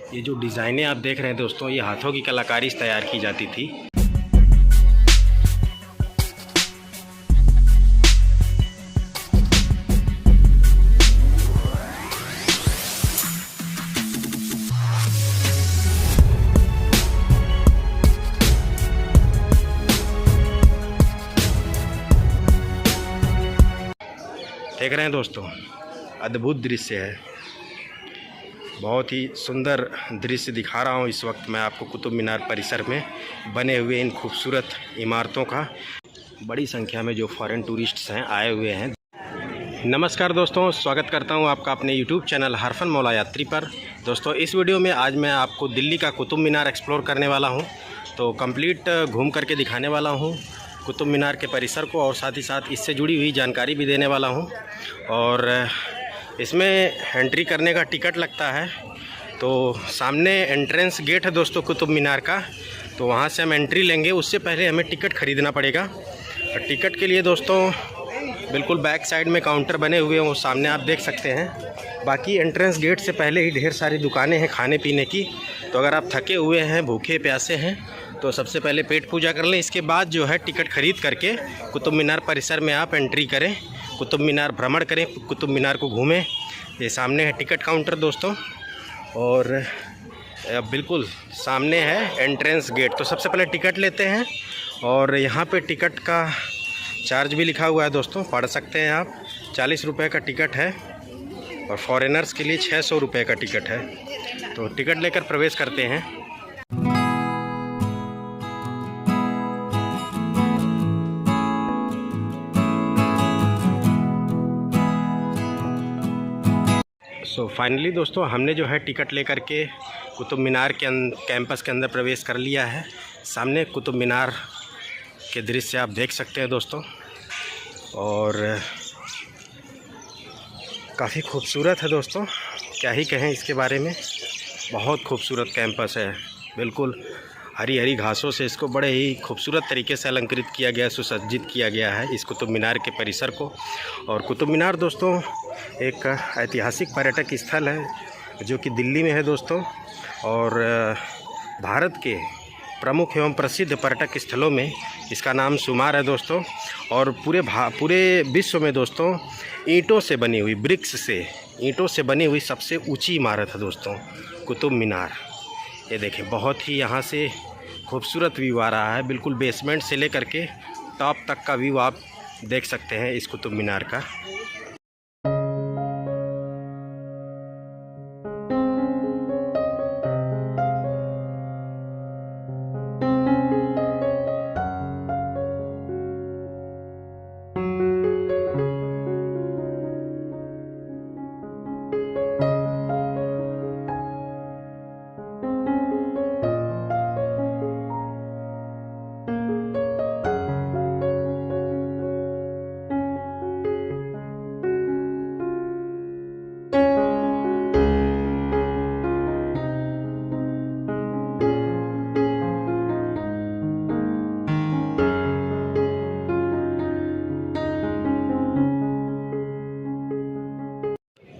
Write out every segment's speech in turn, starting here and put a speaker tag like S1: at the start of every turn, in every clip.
S1: ये जो डिज़ाइनें आप देख रहे हैं दोस्तों, ये हाथों की कलाकारी से तैयार की जाती थी। देख रहे हैं दोस्तों, अद्भुत दृश्य है, बहुत ही सुंदर दृश्य दिखा रहा हूँ इस वक्त मैं आपको कुतुब मीनार परिसर में बने हुए इन खूबसूरत इमारतों का। बड़ी संख्या में जो फॉरेन टूरिस्ट्स हैं आए हुए हैं। नमस्कार दोस्तों, स्वागत करता हूँ आपका अपने यूट्यूब चैनल हरफन मौला यात्री पर। दोस्तों इस वीडियो में आज मैं आपको दिल्ली का कुतुब मीनार एक्सप्लोर करने वाला हूँ, तो कंप्लीट घूम करके दिखाने वाला हूँ कुतुब मीनार के परिसर को, और साथ ही साथ इससे जुड़ी हुई जानकारी भी देने वाला हूँ। और इसमें एंट्री करने का टिकट लगता है, तो सामने एंट्रेंस गेट है दोस्तों कुतुब मीनार का, तो वहाँ से हम एंट्री लेंगे। उससे पहले हमें टिकट ख़रीदना पड़ेगा। और टिकट के लिए दोस्तों बिल्कुल बैक साइड में काउंटर बने हुए हैं, वो सामने आप देख सकते हैं। बाकी एंट्रेंस गेट से पहले ही ढेर सारी दुकानें हैं खाने पीने की, तो अगर आप थके हुए हैं, भूखे प्यासे हैं, तो सबसे पहले पेट पूजा कर लें। इसके बाद जो है टिकट ख़रीद करके कुतुब मीनार परिसर में आप एंट्री करें, कुतुब मीनार भ्रमण करें, कुतुब मीनार को घूमें। ये सामने है टिकट काउंटर दोस्तों, और बिल्कुल सामने है एंट्रेंस गेट। तो सबसे पहले टिकट लेते हैं, और यहाँ पे टिकट का चार्ज भी लिखा हुआ है दोस्तों, पढ़ सकते हैं आप। 40 रुपये का टिकट है, और फॉरेनर्स के लिए 600 रुपये का टिकट है। तो टिकट लेकर प्रवेश करते हैं। सो फाइनली दोस्तों हमने जो है टिकट लेकर के कुतुब मीनार के कैंपस के अंदर प्रवेश कर लिया है। सामने कुतुब मीनार के दृश्य आप देख सकते हैं दोस्तों, और काफ़ी खूबसूरत है दोस्तों, क्या ही कहें इसके बारे में। बहुत खूबसूरत कैंपस है, बिल्कुल हरी हरी घासों से इसको बड़े ही खूबसूरत तरीके से अलंकृत किया गया, सुसज्जित किया गया है इस कुतुब मीनार के परिसर को। और कुतुब मीनार दोस्तों एक ऐतिहासिक पर्यटक स्थल है जो कि दिल्ली में है दोस्तों, और भारत के प्रमुख एवं प्रसिद्ध पर्यटक स्थलों में इसका नाम शुमार है दोस्तों। और पूरे विश्व में दोस्तों ईंटों से बनी हुई, ब्रिक्स से ईंटों से बनी हुई सबसे ऊंची इमारत है दोस्तों कुतुब मीनार। ये देखें, बहुत ही यहाँ से खूबसूरत व्यू आ रहा है, बिल्कुल बेसमेंट से लेकर के टॉप तक का व्यू आप देख सकते हैं इस कुतुब मीनार का।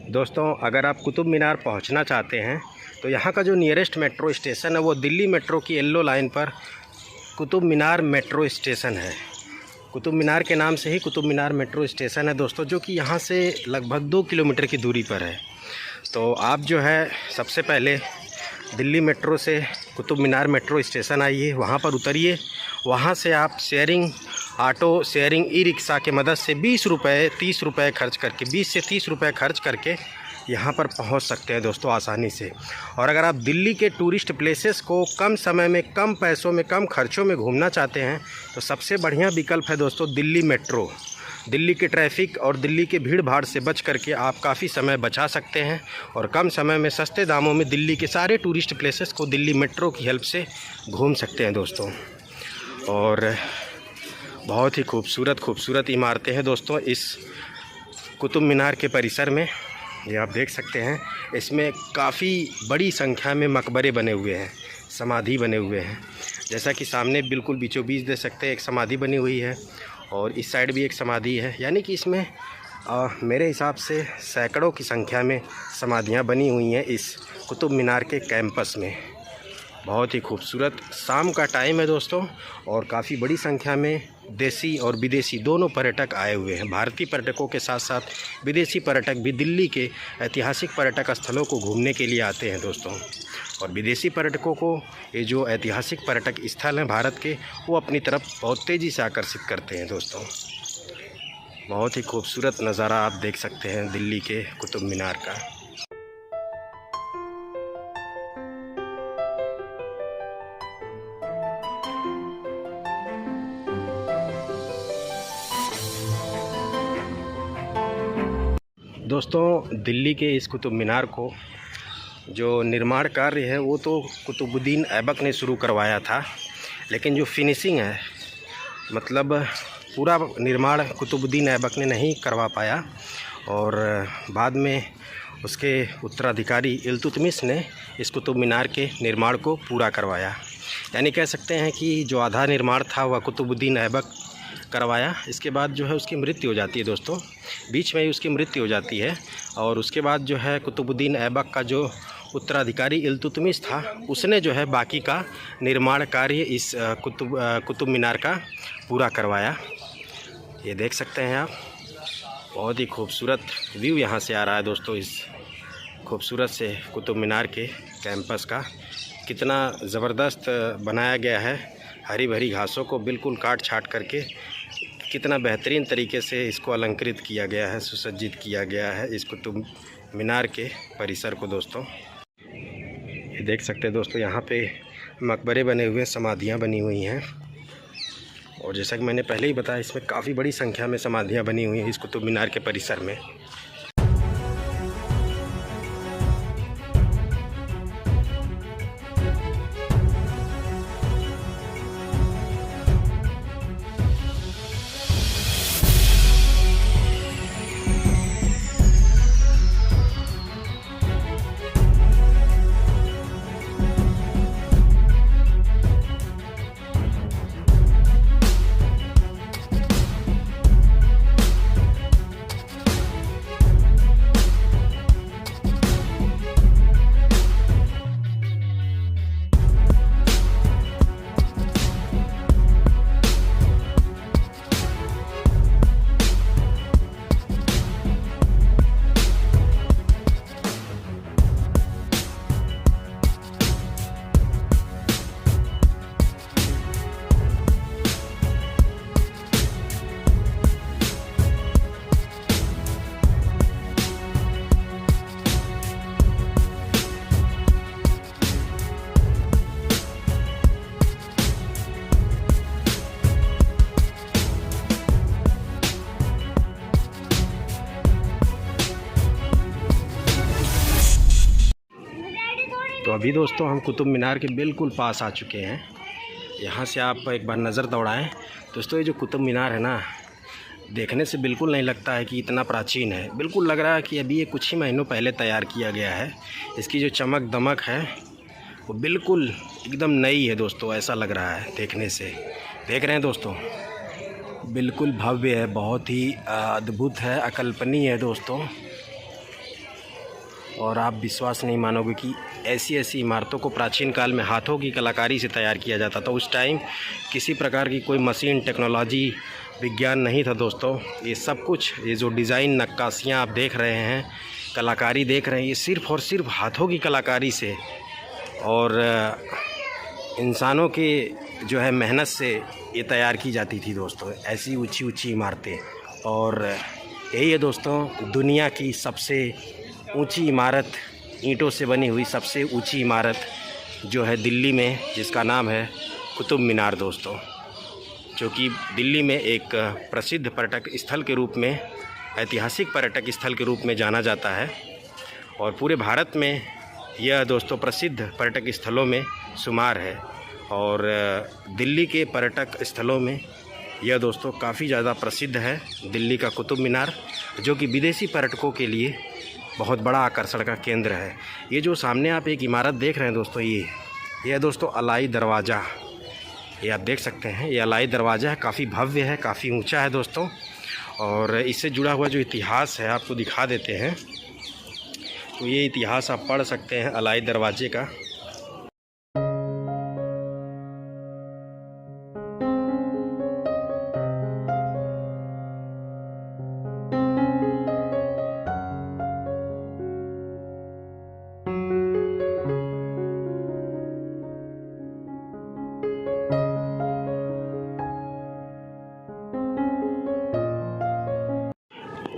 S1: दोस्तों अगर आप कुतुब मीनार पहुंचना चाहते हैं तो यहाँ का जो नियरेस्ट मेट्रो स्टेशन है वो दिल्ली मेट्रो की येलो लाइन पर कुतुब मीनार मेट्रो स्टेशन है। कुतुब मीनार के नाम से ही कुतुब मीनार मेट्रो स्टेशन है दोस्तों, जो कि यहाँ से लगभग 2 किलोमीटर की दूरी पर है। तो आप जो है सबसे पहले दिल्ली मेट्रो से कुतुब मीनार मेट्रो स्टेशन आइए, वहाँ पर उतरिए। वहाँ से आप शेयरिंग ई रिक्शा के मदद से 20 रुपये 30 रुपये खर्च करके 20 से 30 रुपये खर्च करके यहाँ पर पहुँच सकते हैं दोस्तों आसानी से। और अगर आप दिल्ली के टूरिस्ट प्लेसेस को कम समय में, कम पैसों में, कम खर्चों में घूमना चाहते हैं तो सबसे बढ़िया विकल्प है दोस्तों दिल्ली मेट्रो। दिल्ली के ट्रैफिक और दिल्ली के भीड़ भाड़ से बच करके आप काफ़ी समय बचा सकते हैं, और कम समय में सस्ते दामों में दिल्ली के सारे टूरिस्ट प्लेसेस को दिल्ली मेट्रो की हेल्प से घूम सकते हैं दोस्तों। और बहुत ही खूबसूरत इमारतें हैं दोस्तों इस कुतुब मीनार के परिसर में, ये आप देख सकते हैं। इसमें काफ़ी बड़ी संख्या में मकबरे बने हुए हैं, समाधि बने हुए हैं। जैसा कि सामने बिल्कुल बीचों बीच देख सकते हैं एक समाधि बनी हुई है, और इस साइड भी एक समाधि है। यानी कि इसमें मेरे हिसाब से सैकड़ों की संख्या में समाधियां बनी हुई हैं इस कुतुब मीनार के कैंपस में। बहुत ही खूबसूरत शाम का टाइम है दोस्तों, और काफ़ी बड़ी संख्या में देसी और विदेशी दोनों पर्यटक आए हुए हैं। भारतीय पर्यटकों के साथ साथ विदेशी पर्यटक भी दिल्ली के ऐतिहासिक पर्यटक स्थलों को घूमने के लिए आते हैं दोस्तों। और विदेशी पर्यटकों को ये जो ऐतिहासिक पर्यटक स्थल हैं भारत के, वो अपनी तरफ बहुत तेज़ी से आकर्षित करते हैं दोस्तों। बहुत ही खूबसूरत नज़ारा आप देख सकते हैं दिल्ली के कुतुब मीनार का। दोस्तों, दिल्ली के इस कुतुब मीनार को जो निर्माण कार्य है वो तो कुतुबुद्दीन ऐबक ने शुरू करवाया था, लेकिन जो फिनिशिंग है, मतलब पूरा निर्माण कुतुबुद्दीन ऐबक ने नहीं करवा पाया, और बाद में उसके उत्तराधिकारी इल्तुतमिश ने इस कुतुब मीनार के निर्माण को पूरा करवाया। यानी कह सकते हैं कि जो आधा निर्माण था वह कुतुबुद्दीन ऐबक करवाया। इसके बाद जो है उसकी मृत्यु हो जाती है दोस्तों, बीच में ही उसकी मृत्यु हो जाती है। और उसके बाद जो है कुतुबुद्दीन ऐबक का जो उत्तराधिकारी इल्तुतमिश था, उसने जो है बाकी का निर्माण कार्य इस कुतुब मीनार का पूरा करवाया। ये देख सकते हैं आप, बहुत ही खूबसूरत व्यू यहाँ से आ रहा है दोस्तों। इस खूबसूरत से कुतुब मीनार के कैंपस का कितना ज़बरदस्त बनाया गया है। हरी भरी घासों को बिल्कुल काट छाट करके कितना बेहतरीन तरीके से इसको अलंकृत किया गया है, सुसज्जित किया गया है इस कुतुब मीनार के परिसर को दोस्तों। ये देख सकते हैं दोस्तों, यहाँ पे मकबरे बने हुए, समाधियाँ बनी हुई हैं, और जैसा कि मैंने पहले ही बताया, इसमें काफ़ी बड़ी संख्या में समाधियाँ बनी हुई हैं इस कुतुब मीनार के परिसर में। तो अभी दोस्तों हम कुतुब मीनार के बिल्कुल पास आ चुके हैं। यहाँ से आप एक बार नज़र दौड़ाएं दोस्तों। ये जो कुतुब मीनार है ना, देखने से बिल्कुल नहीं लगता है कि इतना प्राचीन है। बिल्कुल लग रहा है कि अभी ये कुछ ही महीनों पहले तैयार किया गया है। इसकी जो चमक दमक है वो बिल्कुल एकदम नई है दोस्तों, ऐसा लग रहा है देखने से। देख रहे हैं दोस्तों, बिल्कुल भव्य है, बहुत ही अद्भुत है, अकल्पनीय है दोस्तों। और आप विश्वास नहीं मानोगे कि ऐसी ऐसी इमारतों को प्राचीन काल में हाथों की कलाकारी से तैयार किया जाता था। उस टाइम किसी प्रकार की कोई मशीन, टेक्नोलॉजी, विज्ञान नहीं था दोस्तों। ये सब कुछ, ये जो डिज़ाइन, नक्काशियाँ आप देख रहे हैं, कलाकारी देख रहे हैं, ये सिर्फ़ और सिर्फ हाथों की कलाकारी से और इंसानों के जो है मेहनत से ये तैयार की जाती थी दोस्तों, ऐसी ऊंची ऊंची इमारतें। और यही है दोस्तों दुनिया की सबसे ऊंची इमारत, ईंटों से बनी हुई सबसे ऊंची इमारत जो है दिल्ली में, जिसका नाम है कुतुब मीनार दोस्तों, जो कि दिल्ली में एक प्रसिद्ध पर्यटक स्थल के रूप में, ऐतिहासिक पर्यटक स्थल के रूप में जाना जाता है। और पूरे भारत में यह दोस्तों प्रसिद्ध पर्यटक स्थलों में शुमार है। और दिल्ली के पर्यटक स्थलों में यह दोस्तों काफ़ी ज़्यादा प्रसिद्ध है दिल्ली का कुतुब मीनार, जो कि विदेशी पर्यटकों के लिए बहुत बड़ा आकर्षण का केंद्र है। ये जो सामने आप एक इमारत देख रहे हैं दोस्तों, ये दोस्तों अलाई दरवाज़ा, ये आप देख सकते हैं, ये अलाई दरवाज़ा है। काफ़ी भव्य है, काफ़ी ऊंचा है दोस्तों। और इससे जुड़ा हुआ जो इतिहास है आपको दिखा देते हैं। तो ये इतिहास आप पढ़ सकते हैं अलाई दरवाजे का।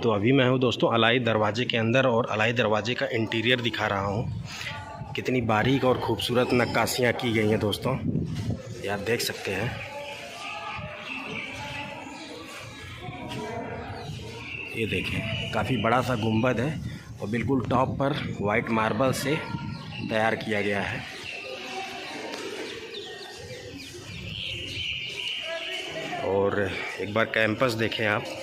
S1: तो अभी मैं हूँ दोस्तों अलाई दरवाजे के अंदर और अलाई दरवाजे का इंटीरियर दिखा रहा हूँ। कितनी बारीक और ख़ूबसूरत नक्काशियाँ की गई हैं दोस्तों, ये आप देख सकते हैं। ये देखें, काफ़ी बड़ा सा गुंबद है और बिल्कुल टॉप पर वाइट मार्बल से तैयार किया गया है। और एक बार कैंपस देखें आप।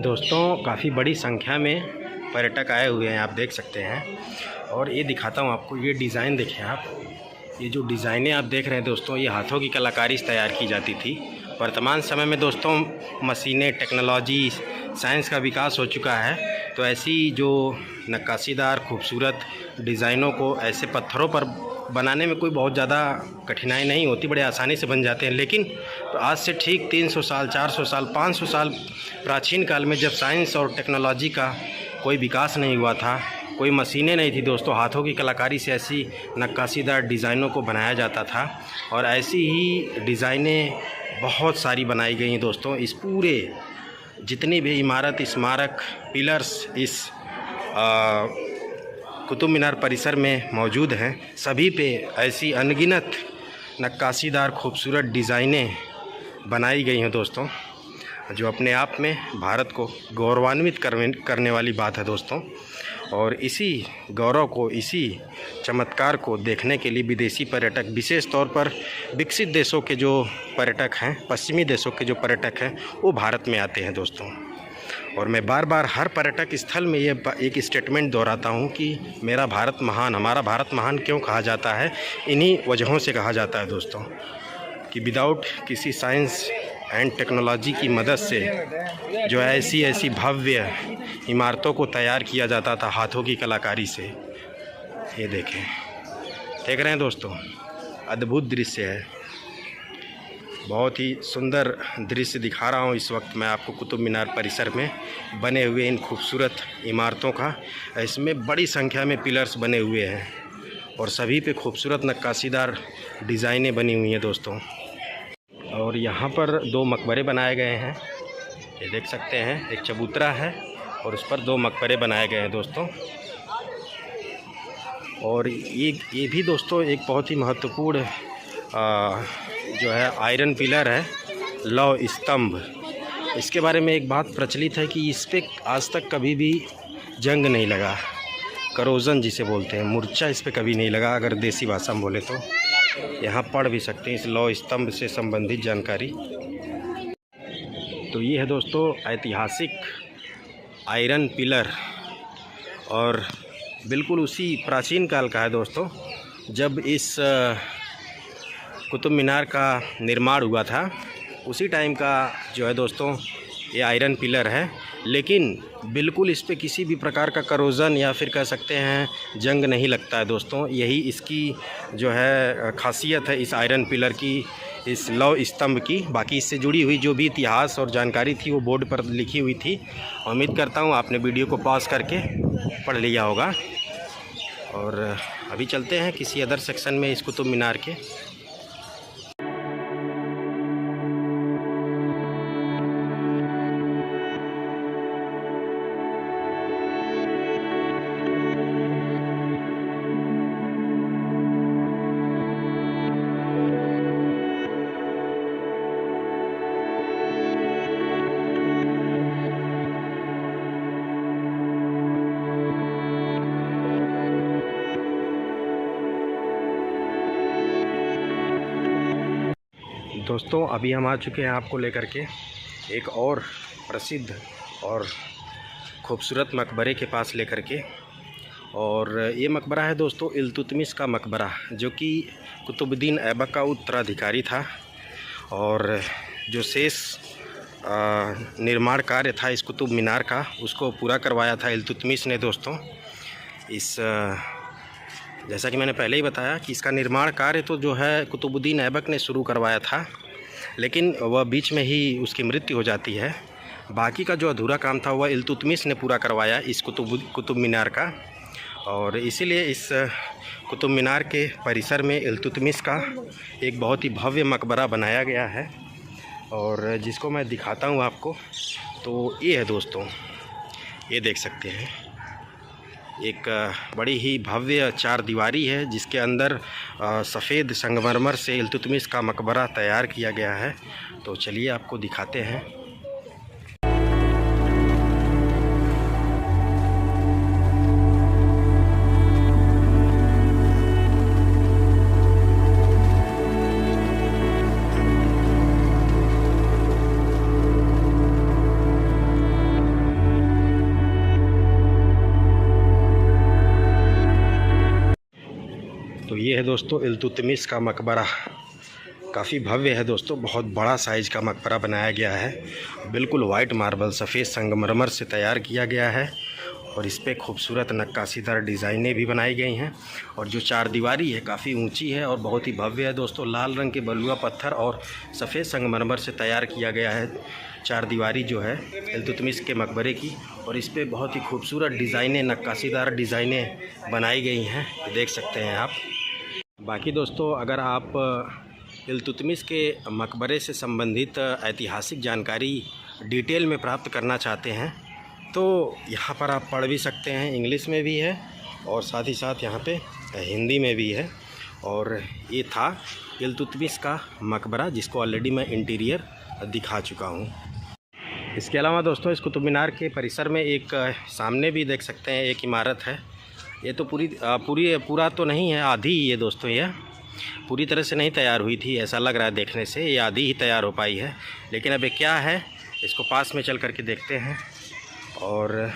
S1: दोस्तों काफ़ी बड़ी संख्या में पर्यटक आए हुए हैं, आप देख सकते हैं। और ये दिखाता हूँ आपको, ये डिज़ाइन देखें आप। ये जो डिज़ाइनें आप देख रहे हैं दोस्तों, ये हाथों की कलाकारी से तैयार की जाती थी। वर्तमान समय में दोस्तों मशीनें, टेक्नोलॉजी, साइंस का विकास हो चुका है, तो ऐसी जो नक्काशीदार खूबसूरत डिज़ाइनों को ऐसे पत्थरों पर बनाने में कोई बहुत ज़्यादा कठिनाई नहीं होती, बड़े आसानी से बन जाते हैं। लेकिन तो आज से ठीक 300 साल, 400 साल, 500 साल प्राचीन काल में, जब साइंस और टेक्नोलॉजी का कोई विकास नहीं हुआ था, कोई मशीनें नहीं थी दोस्तों, हाथों की कलाकारी से ऐसी नक्काशीदार डिज़ाइनों को बनाया जाता था। और ऐसी ही डिज़ाइनें बहुत सारी बनाई गई हैं दोस्तों। इस पूरे जितनी भी इमारत, स्मारक, पिलर्स इस कुतुब मीनार परिसर में मौजूद हैं, सभी पे ऐसी अनगिनत नक्काशीदार खूबसूरत डिज़ाइनें बनाई गई हैं दोस्तों, जो अपने आप में भारत को गौरवान्वित करने वाली बात है दोस्तों। और इसी गौरव को, इसी चमत्कार को देखने के लिए विदेशी पर्यटक, विशेष तौर पर विकसित देशों के जो पर्यटक हैं, पश्चिमी देशों के जो पर्यटक हैं, वो भारत में आते हैं दोस्तों। और मैं बार बार हर पर्यटक स्थल में ये एक स्टेटमेंट दोहराता हूँ कि मेरा भारत महान, हमारा भारत महान क्यों कहा जाता है। इन्हीं वजहों से कहा जाता है दोस्तों कि विदाउट किसी साइंस एंड टेक्नोलॉजी की मदद से जो ऐसी भव्य इमारतों को तैयार किया जाता था हाथों की कलाकारी से। ये देखें, देख रहे हैं दोस्तों, अद्भुत दृश्य है, बहुत ही सुंदर दृश्य दिखा रहा हूँ इस वक्त मैं आपको कुतुब मीनार परिसर में बने हुए इन खूबसूरत इमारतों का। इसमें बड़ी संख्या में पिलर्स बने हुए हैं और सभी पे खूबसूरत नक्काशीदार डिज़ाइनें बनी हुई हैं दोस्तों। और यहाँ पर 2 मकबरे बनाए गए हैं, ये देख सकते हैं, एक चबूतरा है और उस पर 2 मकबरे बनाए गए हैं दोस्तों। और ये भी दोस्तों एक बहुत ही महत्वपूर्ण जो है आयरन पिलर है, लौह स्तंभ। इसके बारे में एक बात प्रचलित है कि इस पर आज तक कभी भी जंग नहीं लगा, करोजन जिसे बोलते हैं, मूर्छा इस पर कभी नहीं लगा। अगर देसी भाषा में बोले तो यहाँ पढ़ भी सकते हैं इस लौह स्तंभ से संबंधित जानकारी। तो ये है दोस्तों ऐतिहासिक आयरन पिलर, और बिल्कुल उसी प्राचीन काल का है दोस्तों, जब इस कुतुब मीनार का निर्माण हुआ था उसी टाइम का जो है दोस्तों ये आयरन पिलर है। लेकिन बिल्कुल इस पे किसी भी प्रकार का करोजन या फिर कह सकते हैं जंग नहीं लगता है दोस्तों। यही इसकी जो है खासियत है इस आयरन पिलर की, इस लौह स्तंभ की। बाकी इससे जुड़ी हुई जो भी इतिहास और जानकारी थी वो बोर्ड पर लिखी हुई थी। उम्मीद करता हूँ आपने वीडियो को पॉज करके पढ़ लिया होगा। और अभी चलते हैं किसी अदर सेक्शन में इस कुतुब मीनार के। दोस्तों अभी हम आ चुके हैं आपको लेकर के एक और प्रसिद्ध और खूबसूरत मकबरे के पास लेकर के। और ये मकबरा है दोस्तों इल्तुतमिश का मकबरा, जो कि कुतुबुद्दीन ऐबक का उत्तराधिकारी था। और जो शेष निर्माण कार्य था इस कुतुब मीनार का, उसको पूरा करवाया था इल्तुतमिश ने दोस्तों। इस जैसा कि मैंने पहले ही बताया कि इसका निर्माण कार्य तो जो है कुतुबुद्दीन ऐबक ने शुरू करवाया था, लेकिन वह बीच में ही उसकी मृत्यु हो जाती है। बाकी का जो अधूरा काम था वह इल्तुतमिश ने पूरा करवाया इस कुतुब मीनार का। और इसीलिए इस कुतुब मीनार के परिसर में इल्तुतमिश का एक बहुत ही भव्य मकबरा बनाया गया है, और जिसको मैं दिखाता हूँ आपको। तो ये है दोस्तों, ये देख सकते हैं, एक बड़ी ही भव्य 4 दीवारी है जिसके अंदर सफ़ेद संगमरमर से इल्तुतमिश का मकबरा तैयार किया गया है। तो चलिए आपको दिखाते हैं। तो ये है दोस्तों इल्तुतमिश का मकबरा, काफ़ी भव्य है दोस्तों, बहुत बड़ा साइज़ का मकबरा बनाया गया है। बिल्कुल वाइट मार्बल सफ़ेद संगमरमर से तैयार किया गया है, और इस पर खूबसूरत नक्काशीदार डिज़ाइनें भी बनाई गई हैं। और जो 4 दीवारी है काफ़ी ऊंची है और बहुत ही भव्य है दोस्तों। लाल रंग के बलुआ पत्थर और सफ़ेद संगमरमर से तैयार किया गया है 4 दीवारी जो है इल्तुतमिश के मकबरे की। और इस पर बहुत ही खूबसूरत डिज़ाइनें, नक्काशीदार डिज़ाइनें बनाई गई हैं, देख सकते हैं आप। बाकी दोस्तों अगर आप इल्तुतमिश के मकबरे से संबंधित ऐतिहासिक जानकारी डिटेल में प्राप्त करना चाहते हैं तो यहाँ पर आप पढ़ भी सकते हैं, इंग्लिश में भी है और साथ ही साथ यहाँ पे हिंदी में भी है। और ये था इल्तुतमिश का मकबरा, जिसको ऑलरेडी मैं इंटीरियर दिखा चुका हूँ। इसके अलावा दोस्तों इस कुतुब मीनार के परिसर में एक सामने भी देख सकते हैं एक इमारत है। ये तो पूरा तो नहीं है, आधी ही है दोस्तों। यह पूरी तरह से नहीं तैयार हुई थी, ऐसा लग रहा है देखने से। ये आधी ही तैयार हो पाई है, लेकिन अब ये क्या है इसको पास में चल कर के देखते हैं। और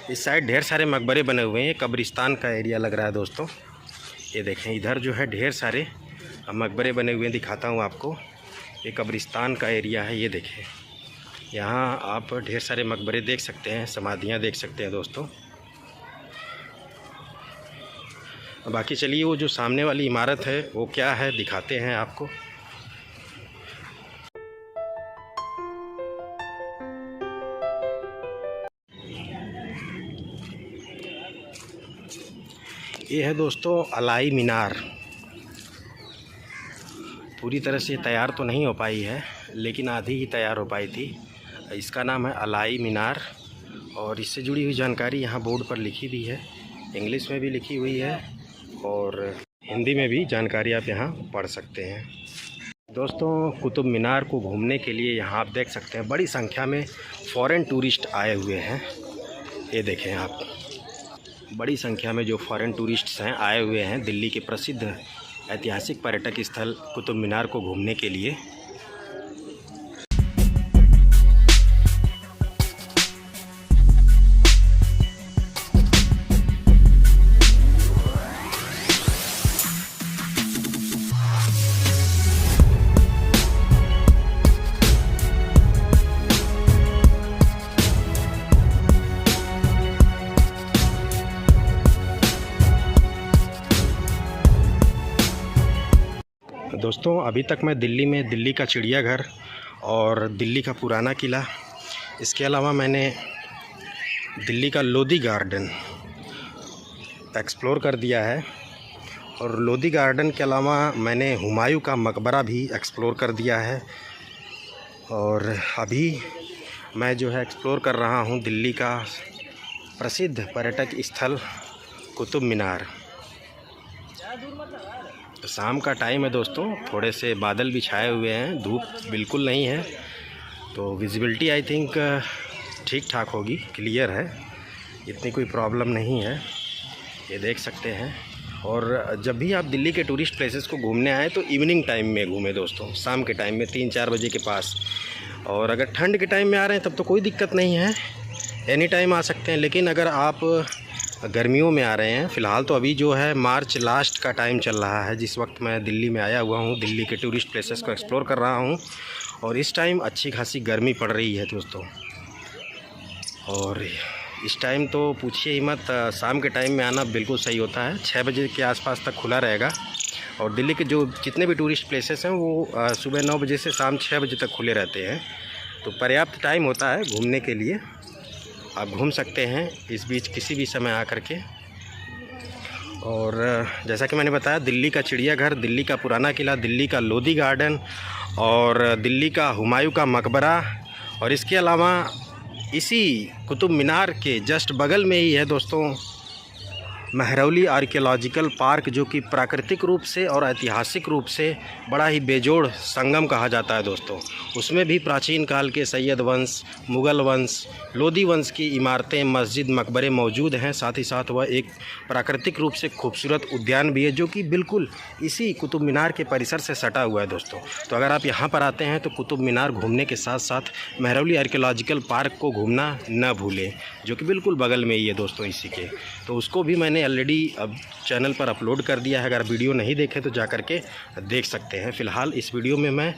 S1: इस साइड ढेर सारे मकबरे बने हुए हैं, कब्रिस्तान का एरिया लग रहा है दोस्तों। ये देखें इधर जो है ढेर सारे मकबरे बने हुए हैं, दिखाता हूँ आपको। ये कब्रिस्तान का एरिया है, ये देखें यहाँ आप ढेर सारे मकबरे देख सकते हैं, समाधियाँ देख सकते हैं दोस्तों। बाकी चलिए वो जो सामने वाली इमारत है वो क्या है दिखाते हैं आपको। ये है दोस्तों अलाई मीनार। पूरी तरह से तैयार तो नहीं हो पाई है, लेकिन आधी ही तैयार हो पाई थी। इसका नाम है अलाई मीनार और इससे जुड़ी हुई जानकारी यहाँ बोर्ड पर लिखी भी है, इंग्लिश में भी लिखी हुई है और हिंदी में भी जानकारी आप यहाँ पढ़ सकते हैं। दोस्तों कुतुब मीनार को घूमने के लिए यहाँ आप देख सकते हैं बड़ी संख्या में फ़ॉरेन टूरिस्ट आए हुए हैं। ये देखें आप, बड़ी संख्या में जो फ़ॉरेन टूरिस्ट्स हैं आए हुए हैं दिल्ली के प्रसिद्ध ऐतिहासिक पर्यटक स्थल कुतुब मीनार को घूमने के लिए। दोस्तों अभी तक मैं दिल्ली में दिल्ली का चिड़ियाघर और दिल्ली का पुराना किला, इसके अलावा मैंने दिल्ली का लोधी गार्डन एक्सप्लोर कर दिया है और लोधी गार्डन के अलावा मैंने हुमायूं का मकबरा भी एक्सप्लोर कर दिया है। और अभी मैं जो है एक्सप्लोर कर रहा हूँ दिल्ली का प्रसिद्ध पर्यटक स्थल कुतुब मीनार। शाम का टाइम है दोस्तों, थोड़े से बादल भी छाए हुए हैं, धूप बिल्कुल नहीं है, तो विजिबिलिटी आई थिंक ठीक ठाक होगी, क्लियर है, इतनी कोई प्रॉब्लम नहीं है, ये देख सकते हैं। और जब भी आप दिल्ली के टूरिस्ट प्लेसेस को घूमने आएँ तो इवनिंग टाइम में घूमें दोस्तों, शाम के टाइम में 3-4 बजे के पास। और अगर ठंड के टाइम में आ रहे हैं तब तो कोई दिक्कत नहीं है, एनी टाइम आ सकते हैं। लेकिन अगर आप गर्मियों में आ रहे हैं, फ़िलहाल तो अभी जो है मार्च लास्ट का टाइम चल रहा है जिस वक्त मैं दिल्ली में आया हुआ हूँ, दिल्ली के टूरिस्ट प्लेसेस को एक्सप्लोर कर रहा हूँ, और इस टाइम अच्छी खासी गर्मी पड़ रही है दोस्तों। और इस टाइम तो पूछिए ही मत, शाम के टाइम में आना बिल्कुल सही होता है, 6 बजे के आसपास तक खुला रहेगा। और दिल्ली के जो जितने भी टूरिस्ट प्लेसेस हैं वो सुबह 9 बजे से शाम 6 बजे तक खुले रहते हैं, तो पर्याप्त टाइम होता है घूमने के लिए, आप घूम सकते हैं इस बीच किसी भी समय आकर के। और जैसा कि मैंने बताया, दिल्ली का चिड़ियाघर, दिल्ली का पुराना किला, दिल्ली का लोधी गार्डन और दिल्ली का हुमायूं का मकबरा, और इसके अलावा इसी कुतुब मीनार के जस्ट बगल में ही है दोस्तों महरौली आर्कियोलॉजिकल पार्क, जो कि प्राकृतिक रूप से और ऐतिहासिक रूप से बड़ा ही बेजोड़ संगम कहा जाता है दोस्तों। उसमें भी प्राचीन काल के सैयद वंश, मुग़ल वंश, लोधी वंश की इमारतें, मस्जिद, मकबरे मौजूद हैं। साथ ही साथ वह एक प्राकृतिक रूप से खूबसूरत उद्यान भी है, जो कि बिल्कुल इसी कुतुब मीनार के परिसर से सटा हुआ है दोस्तों। तो अगर आप यहाँ पर आते हैं तो कुतुब मीनार घूमने के साथ साथ महरौली आर्कियोलॉजिकल पार्क को घूमना न भूलें, जो कि बिल्कुल बगल में ही है दोस्तों इसी के। तो उसको भी मैंने ऑलरेडी अब चैनल पर अपलोड कर दिया है, अगर वीडियो नहीं देखें तो जा कर के देख सकते हैं। फ़िलहाल इस वीडियो में मैं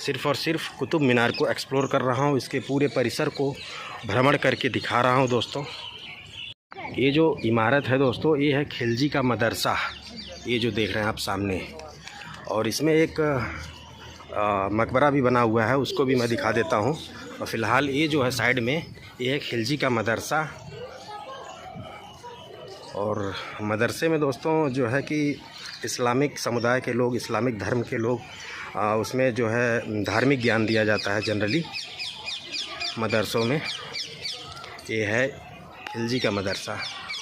S1: सिर्फ़ और सिर्फ कुतुब मीनार को एक्सप्लोर कर रहा हूँ, इसके पूरे परिसर को भ्रमण करके दिखा रहा हूँ दोस्तों। ये जो इमारत है दोस्तों, ये है खिलजी का मदरसा, ये जो देख रहे हैं आप सामने, और इसमें एक मकबरा भी बना हुआ है, उसको भी मैं दिखा देता हूँ। और फ़िलहाल ये जो है साइड में, ये है खिलजी का मदरसा। और मदरसे में दोस्तों जो है कि इस्लामिक समुदाय के लोग, इस्लामिक धर्म के लोग, उसमें जो है धार्मिक ज्ञान दिया जाता है जनरली मदरसों में। ये है खिलजी का मदरसा।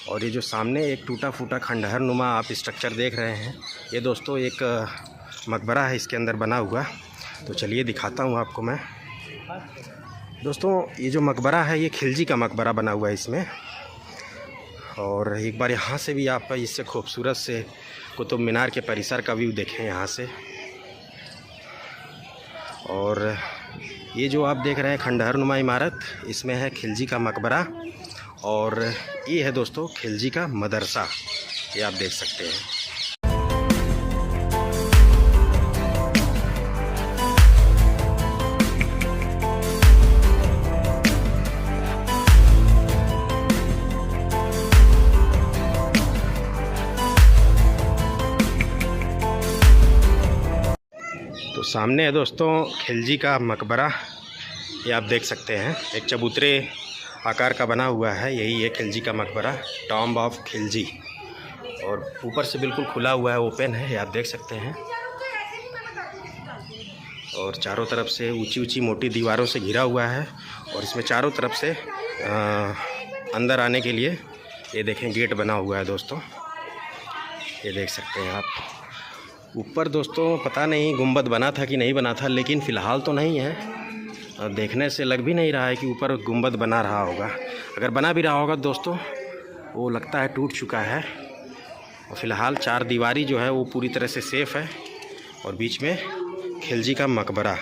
S1: और ये जो सामने एक टूटा फूटा खंडहर नुमा आप स्ट्रक्चर देख रहे हैं, ये दोस्तों एक मकबरा है इसके अंदर बना हुआ। तो चलिए दिखाता हूँ आपको मैं। दोस्तों ये जो मकबरा है ये खिलजी का मकबरा बना हुआ है इसमें, और एक बार यहाँ से भी आप इससे खूबसूरत से कुतुब मीनार के परिसर का व्यू देखें यहाँ से। और ये जो आप देख रहे हैं खंडहरनुमा इमारत, इसमें है खिलजी का मकबरा, और ये है दोस्तों खिलजी का मदरसा, ये आप देख सकते हैं। तो सामने है दोस्तों खिलजी का मकबरा, ये आप देख सकते हैं, एक चबूतरे आकार का बना हुआ है, यही है खिलजी का मकबरा, टॉम्ब ऑफ खिलजी। और ऊपर से बिल्कुल खुला हुआ है, ओपन है, ये आप देख सकते हैं। और चारों तरफ से ऊंची ऊंची मोटी दीवारों से घिरा हुआ है, और इसमें चारों तरफ से अंदर आने के लिए ये देखें गेट बना हुआ है दोस्तों, ये देख सकते हैं आप। ऊपर दोस्तों पता नहीं गुंबद बना था कि नहीं बना था, लेकिन फ़िलहाल तो नहीं है, देखने से लग भी नहीं रहा है कि ऊपर गुंबद बना रहा होगा। अगर बना भी रहा होगा दोस्तों वो लगता है टूट चुका है। और फ़िलहाल चार दीवारी जो है वो पूरी तरह से सेफ़ है, और बीच में खिलजी का मकबरा।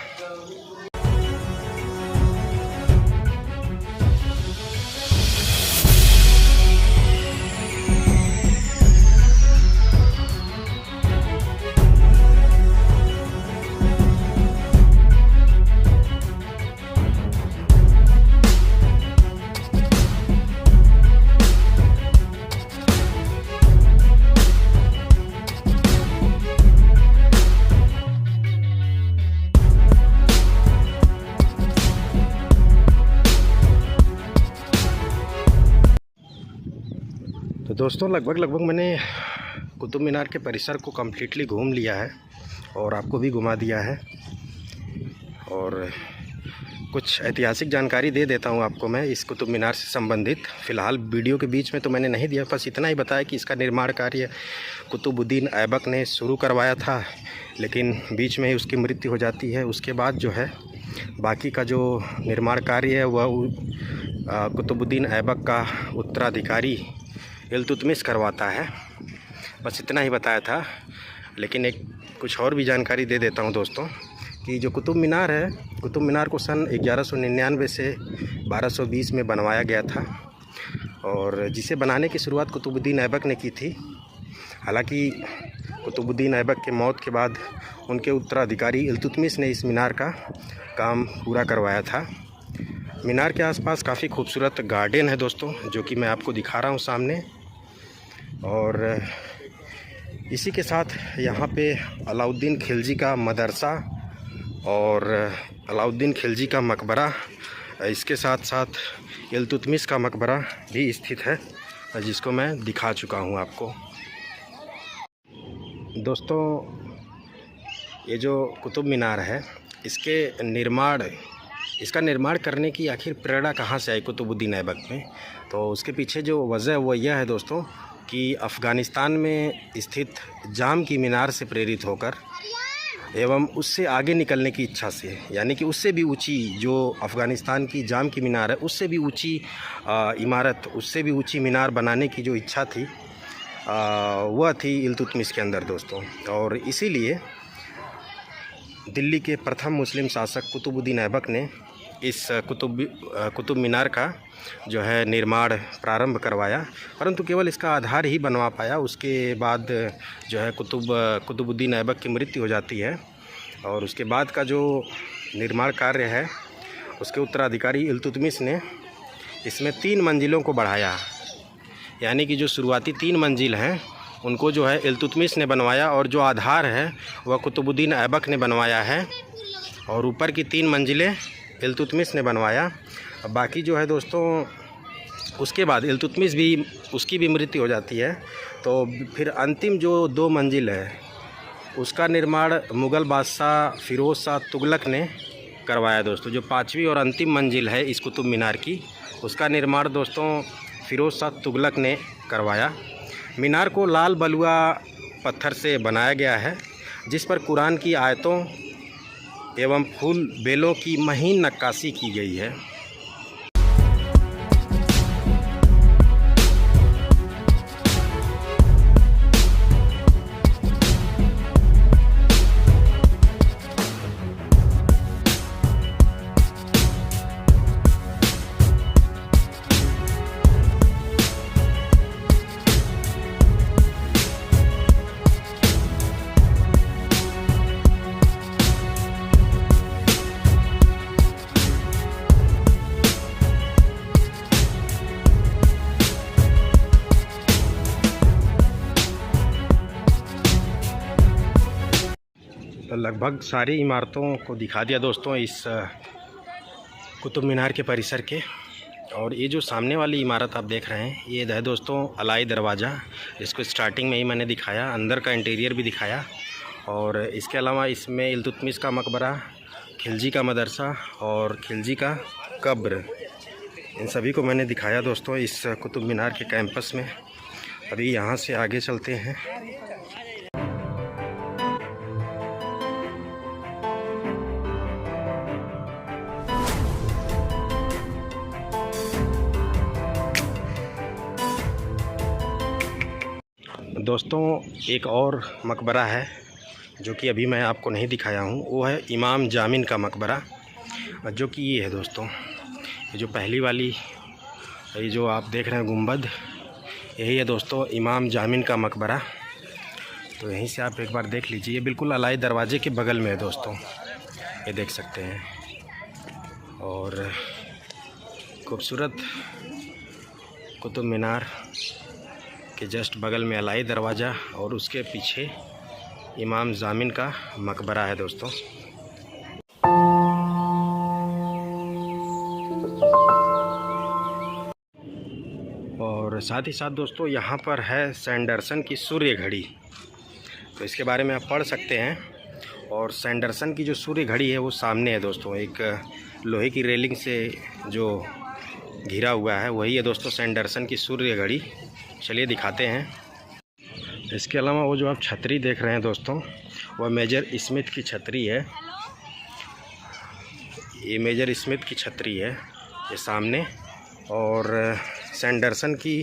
S1: तो दोस्तों लगभग मैंने कुतुब मीनार के परिसर को कम्प्लीटली घूम लिया है, और आपको भी घुमा दिया है। और कुछ ऐतिहासिक जानकारी दे देता हूं आपको मैं इस कुतुब मीनार से संबंधित। फ़िलहाल वीडियो के बीच में तो मैंने नहीं दिया, बस इतना ही बताया कि इसका निर्माण कार्य कुतुबुद्दीन ऐबक ने शुरू करवाया था, लेकिन बीच में ही उसकी मृत्यु हो जाती है। उसके बाद जो है बाकी का जो निर्माण कार्य है वह कुतुबुद्दीन ऐबक का उत्तराधिकारी इल्तुतमिश करवाता है। बस इतना ही बताया था, लेकिन एक कुछ और भी जानकारी दे देता हूं दोस्तों कि जो कुतुब मीनार है, कुतुब मीनार को सन 1199 से 1220 में बनवाया गया था, और जिसे बनाने की शुरुआत कुतुबुद्दीन ऐबक ने की थी। हालांकि कुतुबुद्दीन ऐबक के मौत के बाद उनके उत्तराधिकारी इल्तुतमिश ने इस मीनार का काम पूरा करवाया था। मीनार के आसपास काफ़ी खूबसूरत गार्डन है दोस्तों, जो कि मैं आपको दिखा रहा हूँ सामने। और इसी के साथ यहाँ पे अलाउद्दीन खिलजी का मदरसा और अलाउद्दीन खिलजी का मकबरा, इसके साथ साथ इल्तुतमिश का मकबरा भी स्थित है, जिसको मैं दिखा चुका हूँ आपको। दोस्तों ये जो कुतुब मीनार है इसका निर्माण करने की आखिर प्रेरणा कहाँ से आई कुतुबुद्दीन ऐबक में, तो उसके पीछे जो वजह है वो यह है दोस्तों कि अफ़गानिस्तान में स्थित जाम की मीनार से प्रेरित होकर एवं उससे आगे निकलने की इच्छा से, यानी कि उससे भी ऊंची जो अफ़गानिस्तान की जाम की मीनार है उससे भी ऊंची इमारत, उससे भी ऊंची मीनार बनाने की जो इच्छा थी वह थी इल्तुतमिश के अंदर दोस्तों। और इसीलिए दिल्ली के प्रथम मुस्लिम शासक कुतुबुद्दीन ऐबक ने इस कुतुब मीनार का जो है निर्माण प्रारंभ करवाया, परंतु केवल इसका आधार ही बनवा पाया। उसके बाद जो है कुतुबुद्दीन ऐबक की मृत्यु हो जाती है, और उसके बाद का जो निर्माण कार्य है उसके उत्तराधिकारी इल्तुतमिश ने इसमें 3 मंजिलों को बढ़ाया, यानी कि जो शुरुआती 3 मंजिल हैं उनको जो है इल्तुतमिश ने बनवाया, और जो आधार है वह कुतुबुद्दीन ऐबक ने बनवाया है, और ऊपर की 3 मंजिलें इल्तुतमिश ने बनवाया। बाकी जो है दोस्तों उसके बाद इल्तुतमिश भी, उसकी भी मृत्यु हो जाती है, तो फिर अंतिम जो 2 मंजिल है उसका निर्माण मुग़ल बादशाह फ़िरोज़ शाह तुगलक ने करवाया दोस्तों। जो 5वीं और अंतिम मंजिल है इस कुतुब मीनार की, उसका निर्माण दोस्तों फ़िरोज़ शाह तुगलक ने करवाया। मीनार को लाल बलुआ पत्थर से बनाया गया है, जिस पर कुरान की आयतों एवं फूल बेलों की महीन नक्काशी की गई है। तो लगभग सारी इमारतों को दिखा दिया दोस्तों इस कुतुब मीनार के परिसर के। और ये जो सामने वाली इमारत आप देख रहे हैं ये है दोस्तों अलाई दरवाज़ा, जिसको स्टार्टिंग में ही मैंने दिखाया, अंदर का इंटीरियर भी दिखाया। और इसके अलावा इसमें इल्तुतमिश का मकबरा, खिलजी का मदरसा और खिलजी का कब्र, इन सभी को मैंने दिखाया दोस्तों इस कुतुब मीनार के कैंपस में। अभी यहाँ से आगे चलते हैं। दोस्तों एक और मकबरा है जो कि अभी मैं आपको नहीं दिखाया हूँ, वो है इमाम जामिन का मकबरा, जो कि ये है दोस्तों। ये जो पहली वाली ये जो आप देख रहे हैं गुंबद, यही है दोस्तों इमाम जामिन का मकबरा। तो यहीं से आप एक बार देख लीजिए, ये बिल्कुल अलाई दरवाज़े के बगल में है दोस्तों, ये देख सकते हैं। और खूबसूरत कुतुब मीनार के जस्ट बगल में अलाई दरवाज़ा और उसके पीछे इमाम जामिन का मकबरा है दोस्तों। और साथ ही साथ दोस्तों यहाँ पर है सैंडरसन की सूर्य घड़ी, तो इसके बारे में आप पढ़ सकते हैं। और सैंडरसन की जो सूर्य घड़ी है वो सामने है दोस्तों, एक लोहे की रेलिंग से जो घिरा हुआ है वही है दोस्तों सैंडरसन की सूर्य घड़ी। चलिए दिखाते हैं। इसके अलावा वो जो आप छतरी देख रहे हैं दोस्तों, वह मेजर स्मिथ की छतरी है। ये मेजर स्मिथ की छतरी है ये सामने। और सैंडरसन की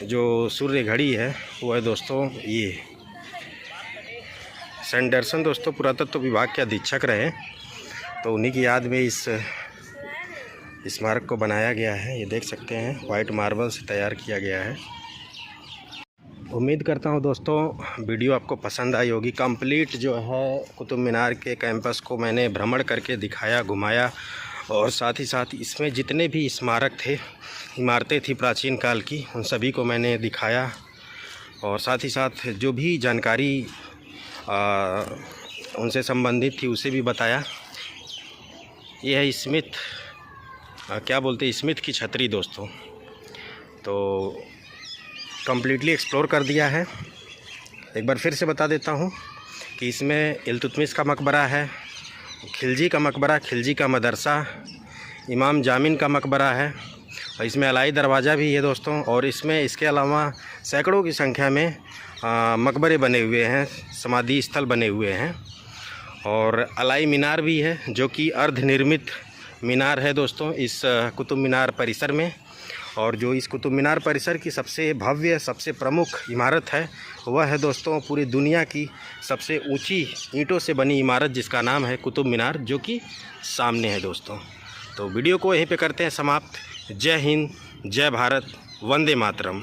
S1: जो सूर्य घड़ी है वो है दोस्तों ये। सैंडरसन दोस्तों पुरातत्व विभाग के अधीक्षक रहे, तो उन्हीं की याद में इस स्मारक को बनाया गया है। ये देख सकते हैं वाइट मार्बल से तैयार किया गया है। उम्मीद करता हूँ दोस्तों वीडियो आपको पसंद आई होगी। कंप्लीट जो है कुतुब मीनार के कैंपस को मैंने भ्रमण करके दिखाया, घुमाया। और साथ ही साथ इसमें जितने भी स्मारक थे, इमारतें थी प्राचीन काल की, उन सभी को मैंने दिखाया। और साथ ही साथ जो भी जानकारी उनसे संबंधित थी उसे भी बताया। ये है स्मिथ क्या बोलते हैं, स्मिथ की छतरी दोस्तों। तो कम्प्लीटली एक्सप्लोर कर दिया है। एक बार फिर से बता देता हूँ कि इसमें इल्तुतमिश का मकबरा है, खिलजी का मकबरा, खिलजी का मदरसा, इमाम जामिन का मकबरा है, और इसमें अलाई दरवाज़ा भी है दोस्तों। और इसमें इसके अलावा सैकड़ों की संख्या में मकबरे बने हुए हैं, समाधि स्थल बने हुए हैं। और अलाई मीनार भी है जो कि अर्धनिर्मित मीनार है दोस्तों इस कुतुब मीनार परिसर में। और जो इस कुतुब मीनार परिसर की सबसे भव्य, सबसे प्रमुख इमारत है वह है दोस्तों पूरी दुनिया की सबसे ऊंची ईंटों से बनी इमारत, जिसका नाम है कुतुब मीनार, जो कि सामने है दोस्तों। तो वीडियो को यहीं पे करते हैं समाप्त। जय हिंद, जय भारत, वंदे मातरम।